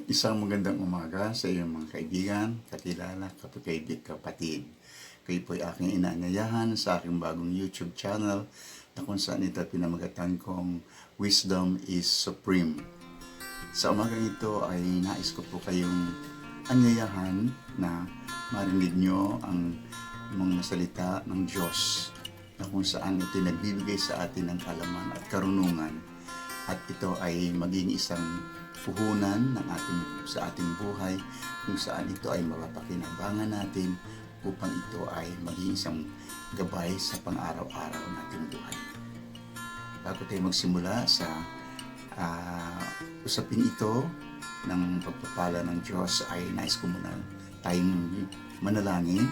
Isang magandang umaga sa iyong mga kaibigan, kakilala, kapatid. Kayo po ay aking inaanyayahan sa aking bagong YouTube channel na kung saan ito pinamagatan kong Wisdom is Supreme. Sa umagang ito ay nais ko po kayong anyayahan na marinig nyo ang mga salita ng Diyos na kung saan ito nagbibigay sa atin ng kalaman at karunungan, at ito ay maging isang puhunan sa ating buhay kung saan ito ay mapapakinabangan natin upang ito ay maging isang gabay sa pang-araw-araw nating buhay. Bago tayo magsimula sa usapin ito ng pagpapala ng Diyos, ay nais ko muna tayong manalangin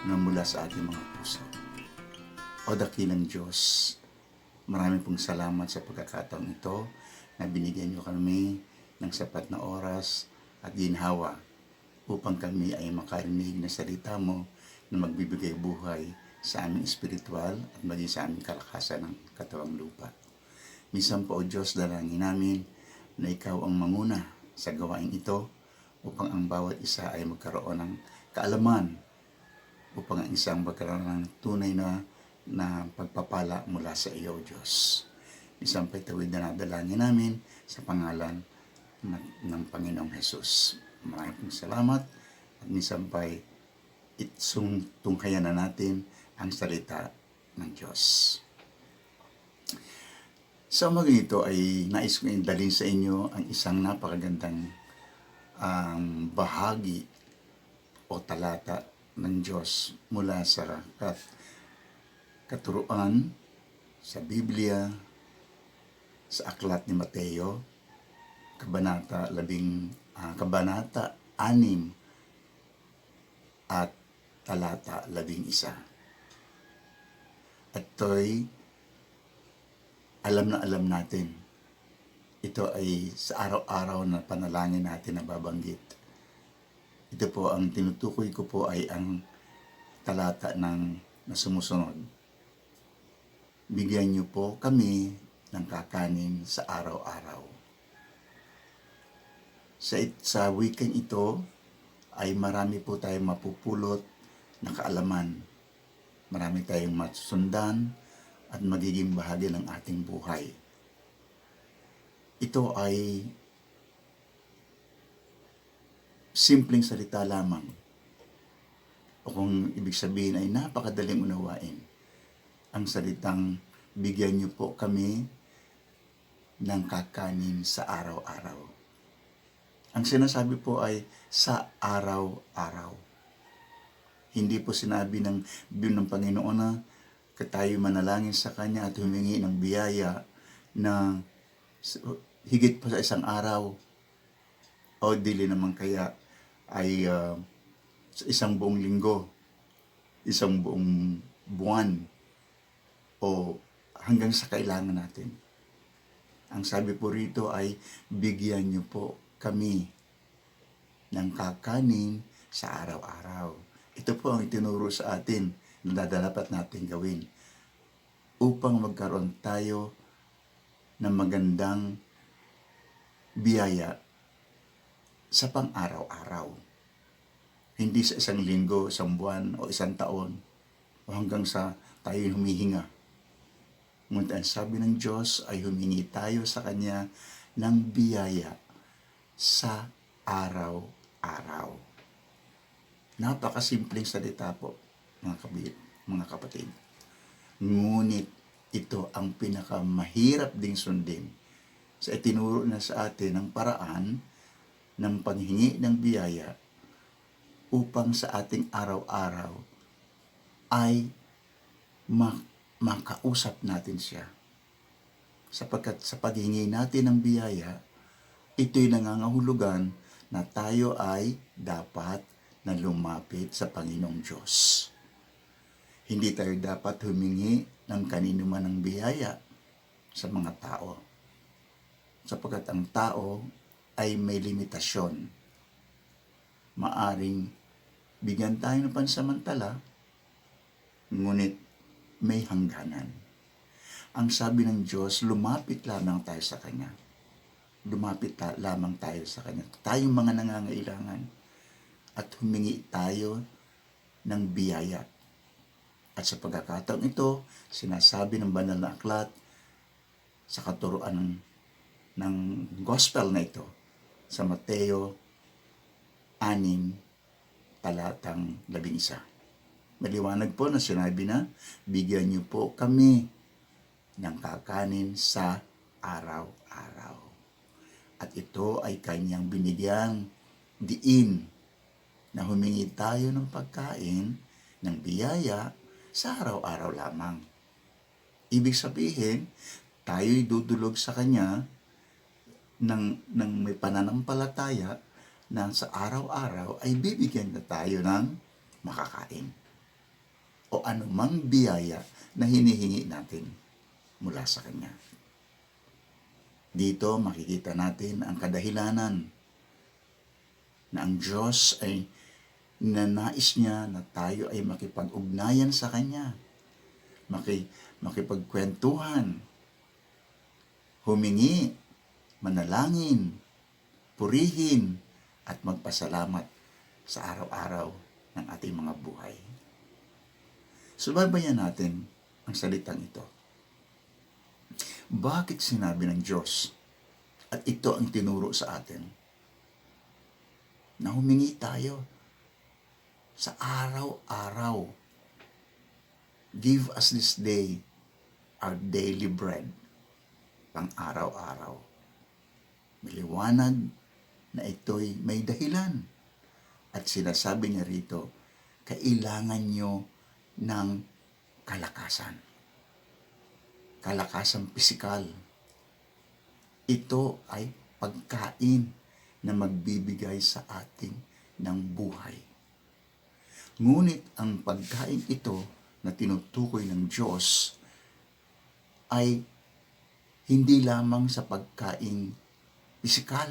na mula sa ating mga puso. O dakilang Diyos, maraming pong salamat sa pagkakataong ito na binigyan niyo kami ng sapat na oras at ginhawa upang kami ay makarinig na salita mo na magbibigay buhay sa aming espiritual at maging sa aming kalakasan ng katawang lupa. Minsan po, O Diyos, dalangin namin na ikaw ang manguna sa gawain ito upang ang bawat isa ay magkaroon ng kaalaman, upang ang isang magkaroon ng tunay na pagpapala mula sa iyo, Diyos. Isang pa'y na nadalangin namin sa pangalan ng Panginoong Jesus. Maraming pong salamat, at minsan pa'y tunghayan na natin ang salita ng Diyos. Sa umagang ito ay nais ko dalhin sa inyo ang isang napakagandang bahagi o talata ng Diyos mula sa katuruan sa Biblia, sa aklat ni Mateo, kabanata 6 at talata 11. At ito'y alam natin. Ito ay sa araw-araw na panalangin natin na babanggit. Ito po, ang tinutukoy ko po ay ang talata na sumusunod. Bigyan niyo po kami ng kakanin sa araw-araw. Sa weekend ito ay marami po tayong mapupulot na kaalaman. Marami tayong masusundan at magiging bahagi ng ating buhay. Ito ay simpleng salita lamang, o kung ibig sabihin ay napakadaling unawain. Ang salitang bigyan niyo po kami ng kakanin sa araw-araw. Ang sinasabi po ay sa araw-araw. Hindi po sinabi ng Panginoon na tayo manalangin sa Kanya at humingi ng biyaya na higit pa sa isang araw, o dili naman kaya ay sa isang buong linggo, isang buong buwan, o hanggang sa kailangan natin. Ang sabi po rito ay bigyan niyo po kami ng kakanin sa araw-araw. Ito po ang itinuro sa atin na dapat natin gawin upang magkaroon tayo ng magandang biyaya sa pang-araw-araw. Hindi sa isang linggo, isang buwan, o isang taon, o hanggang sa tayo humihinga. Ngunit ang sabi ng Diyos ay humingi tayo sa Kanya ng biyaya sa araw-araw. Napakasimpleng salita po, mga kapatid. Ngunit ito ang pinakamahirap ding sundin sa itinuro na sa atin ng paraan ng panghingi ng biyaya upang sa ating araw-araw ay makausap natin siya. Sapagkat sa paghingi natin ng biyaya, ito'y nangangahulugan na tayo ay dapat na lumapit sa Panginoong Diyos. Hindi tayo dapat humingi ng kanino man ng biyaya sa mga tao. Sapagkat ang tao ay may limitasyon. Maaring bigyan tayo ng pansamantala, ngunit may hangganan. Ang sabi ng Diyos, lumapit lamang tayo sa Kanya. lumapit lamang tayo sa Kanya. Tayong mga nangangailangan at humingi tayo ng biyaya. At sa pagkakataong ito, sinasabi ng banal na aklat sa katuruan ng gospel na ito sa Mateo 6, talatang 11. Maliwanag po na sinabi na, bigyan niyo po kami ng kakanin sa araw-araw. At ito ay kanyang binigyang diin na humingi tayo ng pagkain, ng biyaya sa araw-araw lamang. Ibig sabihin, tayo'y dudulog sa Kanya ng may pananampalataya na sa araw-araw ay bibigyan na tayo ng makakain o anumang biyaya na hinihingi natin mula sa Kanya. Dito makikita natin ang kadahilanan na ang Diyos ay nanais niya na tayo ay makipag-ugnayan sa Kanya, makipagkwentuhan, humingi, manalangin, purihin, at magpasalamat sa araw-araw ng ating mga buhay. Subaybayan natin ang salitang ito. Bakit sinabi ng Diyos at ito ang tinuro sa atin na humingi tayo sa araw-araw? Give us this day our daily bread, pang araw-araw. Maliwanag na ito'y may dahilan. At sinasabi niya rito, kailangan nyo ng kalakasan. Kalakasan pisikal. Ito ay pagkain na magbibigay sa atin ng buhay. Ngunit ang pagkain ito na tinutukoy ng Diyos ay hindi lamang sa pagkain pisikal.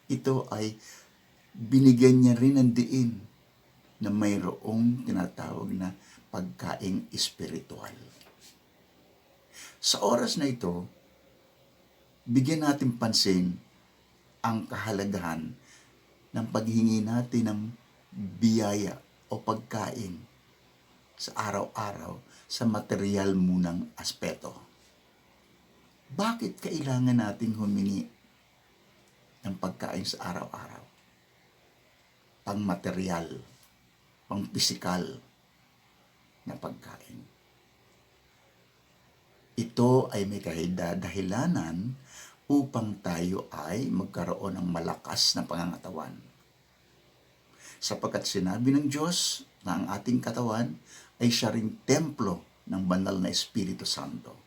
Ito ay binigyan niya rin ng diin na mayroong tinatawag na pagkain espiritual. Sa oras na ito, bigyan natin pansin ang kahalagahan ng paghingi natin ng biyaya o pagkain sa araw-araw sa material munang aspeto. Bakit kailangan nating humingi ng pagkain sa araw-araw? Pang material, pang pisikal na pagkain. Ito ay may dahilanan upang tayo ay magkaroon ng malakas na pangangatawan. Sapagkat sinabi ng Diyos na ang ating katawan ay siya ring templo ng banal na Espiritu Santo,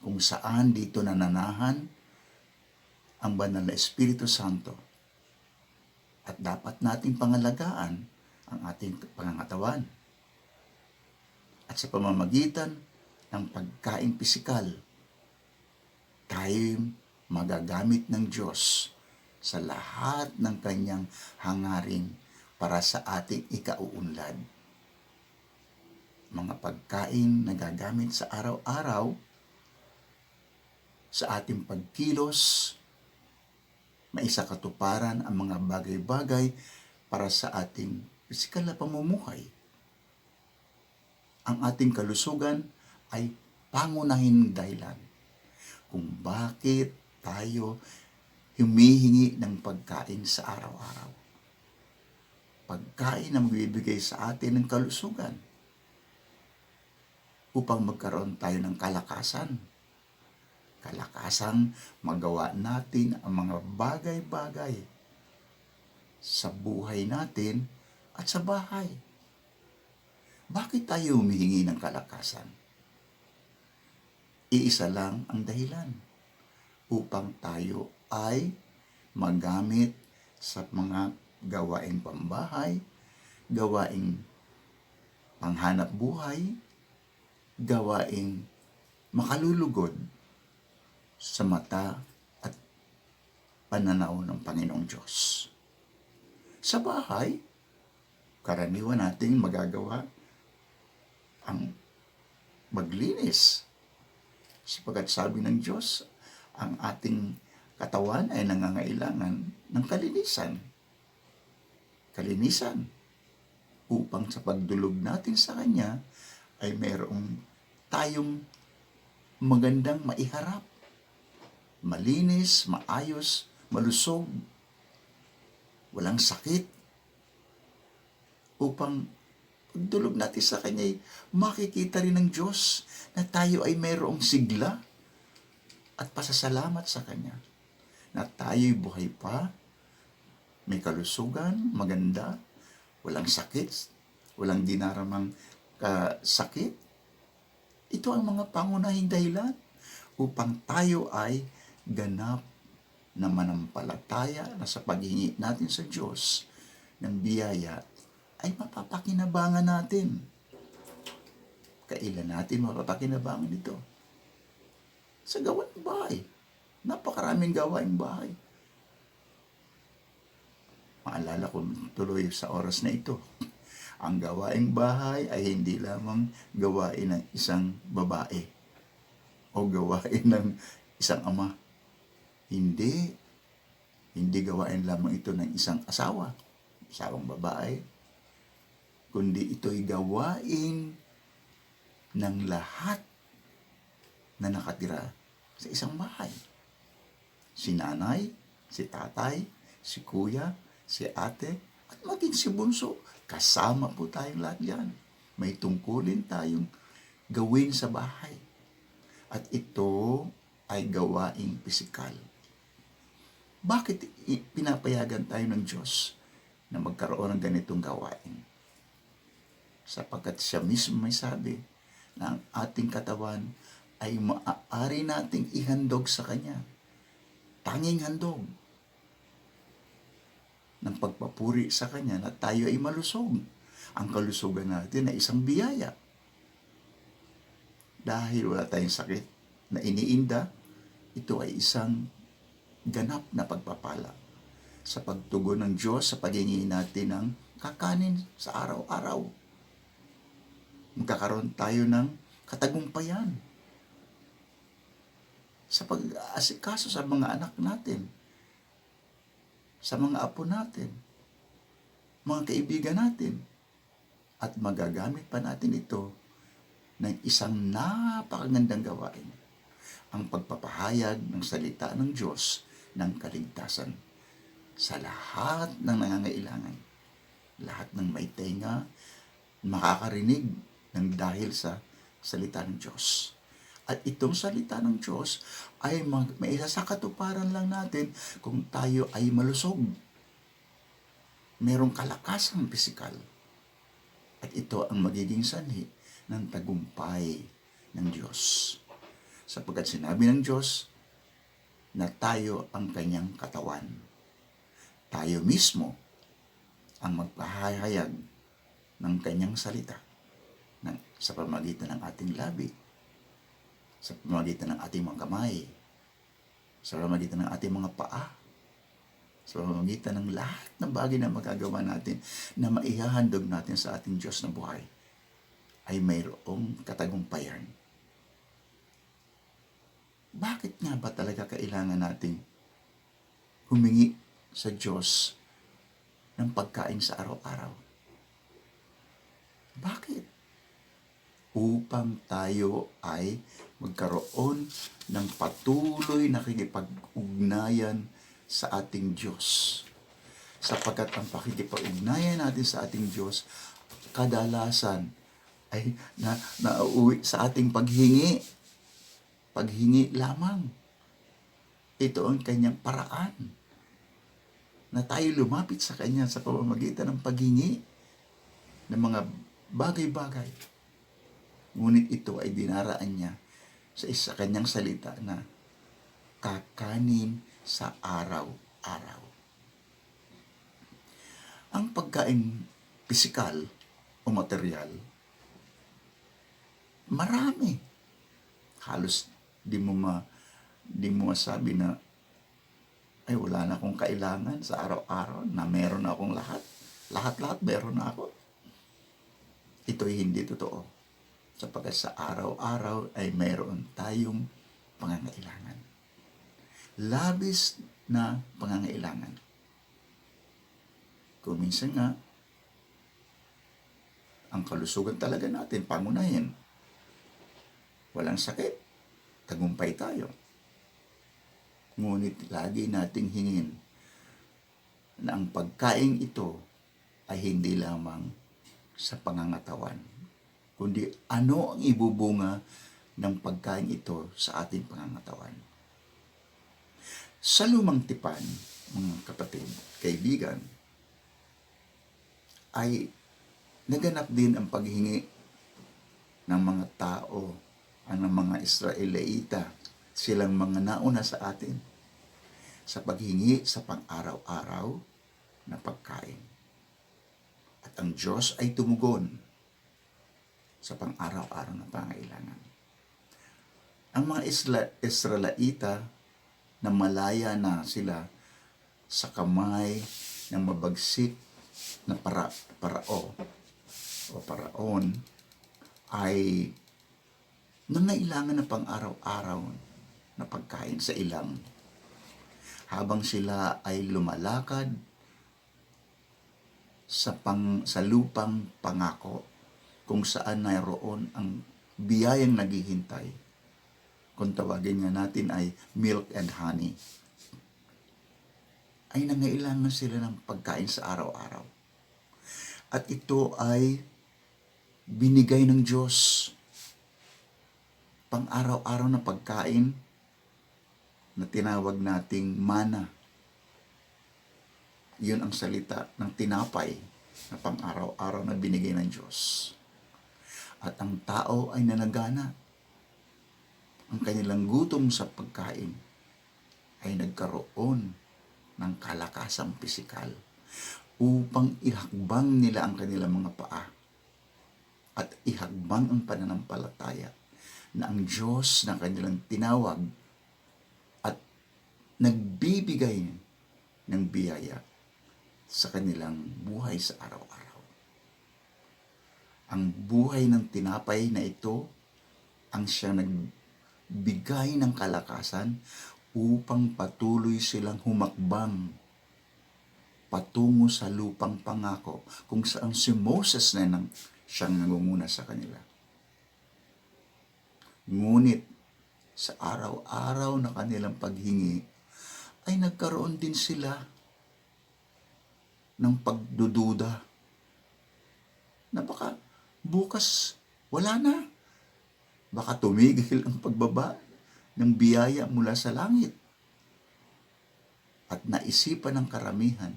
kung saan dito nananahan ang banal na Espiritu Santo. At dapat nating pangalagaan ang ating pangangatawan. At sa pamamagitan ng pagkain pisikal, tayo magagamit ng Diyos sa lahat ng kanyang hangarin para sa ating ikauunlad. Mga pagkain na gagamit sa araw-araw, sa ating pagkilos, maisakatuparan ang mga bagay-bagay para sa ating pisikal na pamumuhay. Ang ating kalusugan ay pangunahing dahilan kung bakit tayo humihingi ng pagkain sa araw-araw. Pagkain na magbibigay sa atin ng kalusugan upang magkaroon tayo ng kalakasan. Kalakasang magawa natin ang mga bagay-bagay sa buhay natin at sa bahay. Bakit tayo humihingi ng kalakasan? Iisa lang ang dahilan, upang tayo ay magamit sa mga gawaing pambahay, gawaing panghanap buhay, gawaing makalulugod sa mata at pananaw ng Panginoong Diyos. Sa bahay, karaniwan nating magagawa ang maglinis. Sapagkat sabi ng Diyos, ang ating katawan ay nangangailangan ng kalinisan. Kalinisan upang sa pagdulog natin sa Kanya ay mayroong tayong magandang maiharap, malinis, maayos, malusog, walang sakit, upang pagdulog natin sa Kanya ay makikita rin ng Diyos na tayo ay mayroong sigla at pasasalamat sa Kanya, na tayo'y buhay pa, may kalusugan, maganda, walang sakit, walang dinaramang sakit. Ito ang mga pangunahing dahilan upang tayo ay ganap na manampalataya na sa paghingi natin sa Diyos ng biyaya ay mapapakinabangan natin. Kailan natin mapapakinabangan ito? Sa gawaing bahay. Napakaraming gawaing bahay. Maalala ko tuloy sa oras na ito, ang gawaing bahay ay hindi lamang gawain ng isang babae o gawain ng isang ama. Hindi gawain lamang ito ng isang asawang babae, kundi ito'y gawain ng lahat na nakatira sa isang bahay. Si nanay, si tatay, si kuya, si ate, at maging si bunso. Kasama po tayong lahat yan. May tungkulin tayong gawin sa bahay. At ito ay gawaing pisikal. Bakit pinapayagan tayo ng Diyos na magkaroon ng ganitong gawain? Sapagkat siya mismo may sabi na ang ating katawan ay maaari nating ihandog sa Kanya. Tanging handog ng pagpapuri sa Kanya na tayo ay malusog. Ang kalusugan natin ay isang biyaya. Dahil wala tayong sakit na iniinda, ito ay isang ganap na pagpapala sa pagtugon ng Diyos sa paghingi natin ng kakanin sa araw-araw. Magkakaroon tayo ng katagumpayan sa pag-aasikaso sa mga anak natin, sa mga apo natin, mga kaibigan natin, at magagamit pa natin ito ng isang napakagandang gawain, ang pagpapahayag ng salita ng Diyos ng kaligtasan sa lahat ng nangangailangan, lahat ng may tenga, makakarinig ng dahil sa salita ng Diyos. At itong salita ng Diyos ay may isa sa katuparan lang natin kung tayo ay malusog. Merong kalakasang pisikal. At ito ang magiging sanhi ng tagumpay ng Diyos. Sapagkat sinabi ng Diyos na tayo ang Kanyang katawan. Tayo mismo ang magpahayag ng Kanyang salita sa pamamagitan ng ating labi, sa pamamagitan ng ating mga kamay, sa pamamagitan ng ating mga paa, sa pamamagitan ng lahat ng bagay na magagawa natin na maihahandog natin sa ating Diyos na buhay, ay mayroong katagumpayan. Bakit nga ba talaga kailangan nating humingi sa Diyos ng pagkain sa araw-araw? Bakit? Upang tayo ay magkaroon ng patuloy na pakikipag-ugnayan sa ating Diyos. Sapagkat ang pakikipag-ugnayan natin sa ating Diyos, kadalasan ay nauuwi sa ating paghingi. Paghingi lamang. Ito ang Kanyang paraan na tayo lumapit sa Kanya sa pamamagitan ng paghingi ng mga bagay-bagay. Ngunit ito ay dinaraan niya sa Kanyang salita na kakanin sa araw-araw. Ang pagkain pisikal o material, marami. Halos di mo masabi na ay wala na akong kailangan sa araw-araw, na meron na akong lahat. Lahat-lahat meron na ako. Ito'y hindi totoo. Sapagkat sa araw-araw ay mayroon tayong pangangailangan. labis na pangangailangan. Kung minsan nga, ang kalusugan talaga natin, pangunahin. Walang sakit, tagumpay tayo. Ngunit lagi nating hingin na ang pagkain ito ay hindi lamang sa pangangatawan, kundi ano ang ibubunga ng pagkain ito sa ating pangangatawan. Sa lumang tipan, mga kapatid, kaibigan, ay naganap din ang paghingi ng mga tao, ang mga Israelita, silang mga nauna sa atin, sa paghingi sa pang-araw-araw na pagkain. At ang Diyos ay tumugon sa pang-araw-araw na pangailangan. Ang mga Israelita na malaya na sila sa kamay ng mabagsik na paraon ay nangailangan ng pang-araw-araw na pagkain sa ilang. Habang sila ay lumalakad sa lupang pangako kung saan mayroon ang biyayang naghihintay. Kung tawagin nga natin ay milk and honey. Ay nangailangan sila ng pagkain sa araw-araw. At ito ay binigay ng Diyos. Pang-araw-araw na pagkain na tinawag nating mana. Yun ang salita ng tinapay na pang-araw-araw na binigay ng Diyos. At ang tao ay nanagana. Ang kanilang gutom sa pagkain ay nagkaroon ng kalakasang pisikal upang ihakbang nila ang kanilang mga paa at ihakbang ang pananampalataya na ang Diyos na kanilang tinawag at nagbibigay ng biyaya sa kanilang buhay sa araw-araw. Ang buhay ng tinapay na ito ang siyang nagbigay ng kalakasan upang patuloy silang humakbang patungo sa lupang pangako kung saan si Moses na siyang nangunguna sa kanila. Ngunit sa araw-araw na kanilang paghingi ay nagkaroon din sila ng pagdududa na baka bukas wala na. Baka tumigil ang pagbaba ng biyaya mula sa langit. At naisipan ng karamihan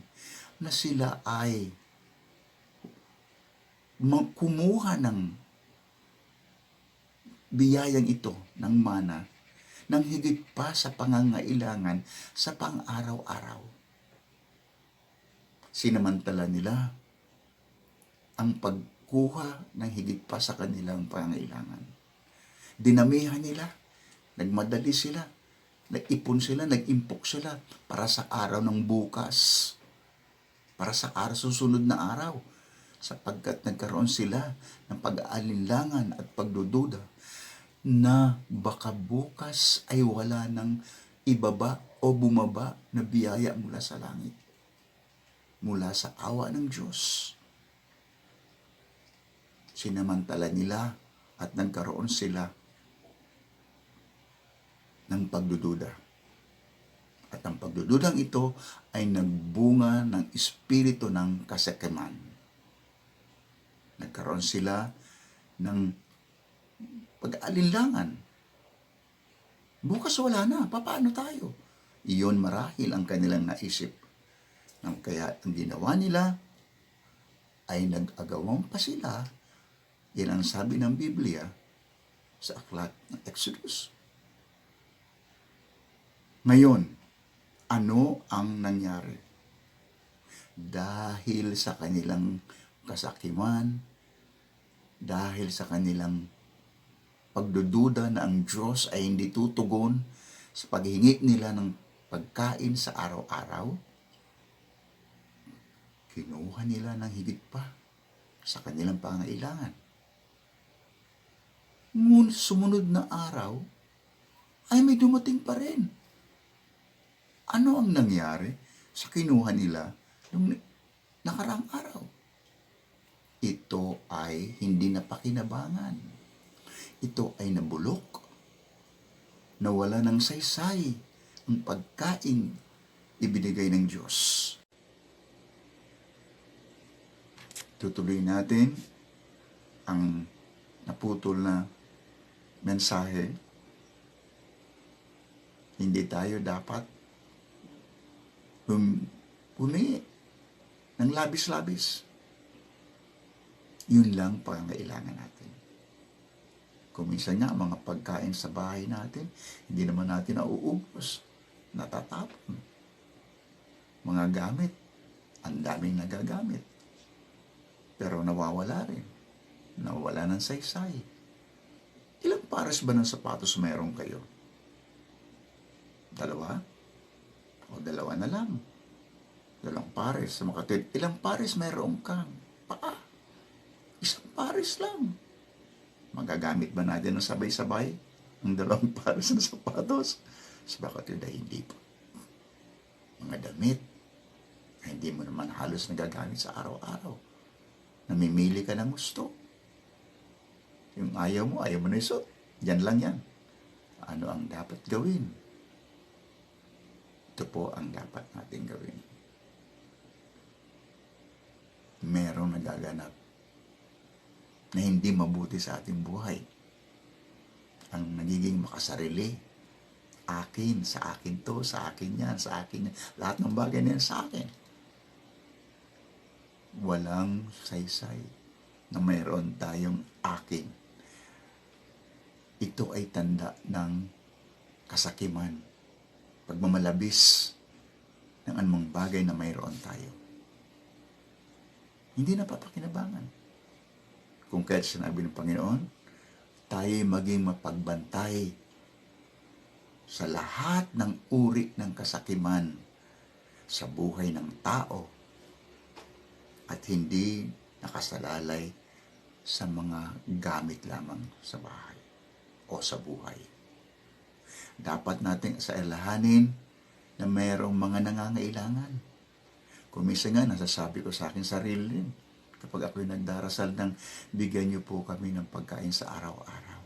na sila ay kumuha ng biyayang ito ng mana nang higit pa sa pangangailangan sa pang-araw-araw. Sinamantala nila ang pagkuha ng higit pa sa kanilang pangangailangan. Dinamihan nila, nagmadali sila, nag-ipon sila, nag-impok sila para sa araw ng bukas, para sa susunod na araw, sapagkat nagkaroon sila ng pag-aalinlangan at pagdududa na baka bukas ay wala ng ibaba o bumaba na biyaya mula sa langit, mula sa awa ng Diyos. Sinamantala nila at nagkaroon sila ng pagdududa. At ang pagdududang ito ay nagbunga ng espiritu ng kasakiman. Nagkaroon sila ng pag-aalinlangan. Bukas wala na, paano tayo? Iyon marahil ang kanilang naisip. Kaya ang ginawa nila ay nag-agawang pa sila. Yan ang sabi ng Biblia sa aklat ng Exodus. Ngayon, ano ang nangyari? Dahil sa kanilang kasakiman, dahil sa kanilang pagdududa na ang Diyos ay hindi tutugon sa paghingi nila ng pagkain sa araw-araw, kinuha nila ng higit pa sa kanilang pangailangan. Ngunit sumunod na araw ay may dumating pa rin. Ano ang nangyari sa kinuha nila nung nakaraang araw? Ito ay hindi napakinabangan. Ito ay nabulok. Nawala ng saysay ang pagkain ibinigay ng Diyos. Tutuloy natin ang naputol na mensahe. Hindi tayo dapat humingi ng labis-labis. Yun lang pangangailangan natin. Kung minsan nga, mga pagkain sa bahay natin, hindi naman natin nauubos, natatapon. Mga gamit, ang daming nagagamit. Pero nawawala rin. Nawawala ng saysay. Ilang pares ba ng sapatos mayroon kayo? 2? O 2 na lang. 2 pares sa makatid. Ilang pares mayroon kang paa? 1 pares lang. Magagamit ba natin ng sabay-sabay ang 2 pares ng sapatos? Sa bakatid ay hindi po. Mga damit, hindi mo naman halos nagagamit sa araw-araw. Namimili ka ng gusto. Yung ayaw mo na isuot. Yan lang yan. Ano ang dapat gawin? Ito po ang dapat natin gawin. Merong nagaganap na hindi mabuti sa ating buhay. Ang nagiging makasarili. Akin, sa akin to, sa akin yan, sa akin yan. Lahat ng bagay na yan sa akin. Walang saysay na mayroon tayong akin. Ito ay tanda ng kasakiman, pagmamalabis ng anumang bagay na mayroon tayo. Hindi napapakinabangan. Kung kahit sinabi ng Panginoon, tayo maging mapagbantay sa lahat ng uri ng kasakiman sa buhay ng tao at hindi nakasalalay sa mga gamit lamang sa bahay o sa buhay. Dapat nating sailahanin na mayroong mga nangangailangan. Kung minsan nga, nasasabi ko sa akin sarili rin, kapag ako'y nagdarasal ng bigyan niyo po kami ng pagkain sa araw-araw.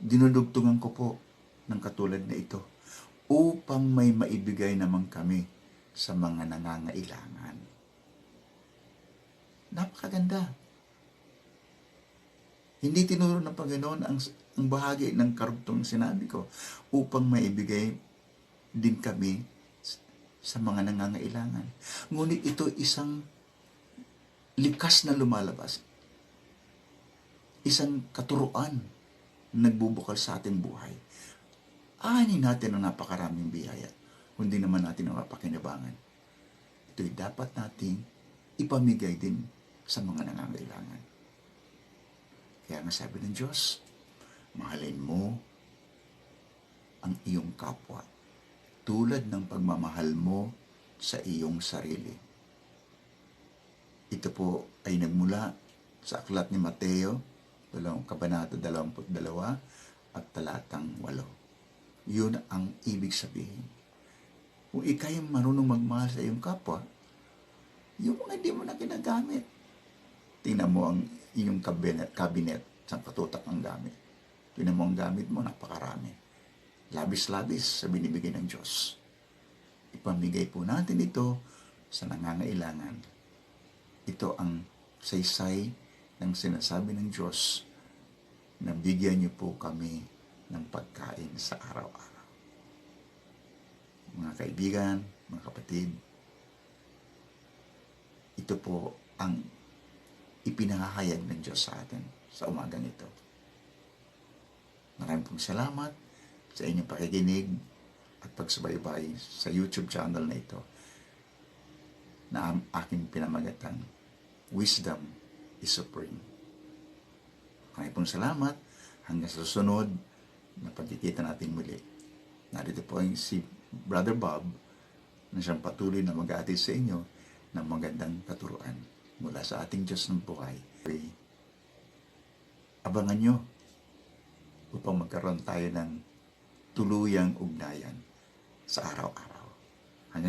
Dinudugtungan ko po ng katulad na ito upang may maibigay naman kami sa mga nangangailangan. Napakaganda. Hindi tinuro ng Panginoon ang bahagi ng karugtong sinabi ko upang maibigay din kami sa mga nangangailangan. Ngunit ito isang likas na lumalabas. Isang katuruan na nagbubukal sa ating buhay. Aanin natin ang napakaraming biyaya, kundi naman natin ang mapakinabangan. Ito'y dapat nating ipamigay din sa mga nangangailangan. Kaya nga sabi ng Diyos, mahalin mo ang iyong kapwa tulad ng pagmamahal mo sa iyong sarili. Ito po ay nagmula sa aklat ni Mateo, kabanata 22 at talatang 8. Yun ang ibig sabihin. Kung ikay marunong magmahal sa iyong kapwa, yung mga hindi mo na ginagamit. Tingnan mo ang iyong cabinet, sa katutak ang gamit. Tingnan mo ang gamit mo, napakarami. Labis-labis sa binibigay ng Diyos. Ipamigay po natin ito sa nangangailangan. Ito ang saysay ng sinasabi ng Diyos na bigyan niyo po kami ng pagkain sa araw-araw. Mga kaibigan, mga kapatid, ito po ang ipinahahayag ng Diyos sa atin sa umagang ito. Maraming pong salamat sa inyong pakikinig at pagsubaybay sa YouTube channel na ito na aking pinamagatan, Wisdom is Supreme. Maraming pong salamat. Hanggang sa susunod na pagkikita natin muli. Narito po ang si Brother Bob na siyang patuloy na mag-aatid sa inyo ng magandang katuruan mula sa ating Diyos ng buhay. Abangan nyo upang magkaroon tayo ng tuluyang ugnayan sa araw-araw.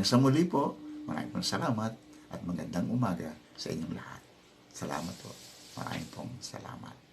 Hanggang sa muli po, maraming pong salamat at magandang umaga sa inyong lahat. Salamat po. Maraming pong salamat.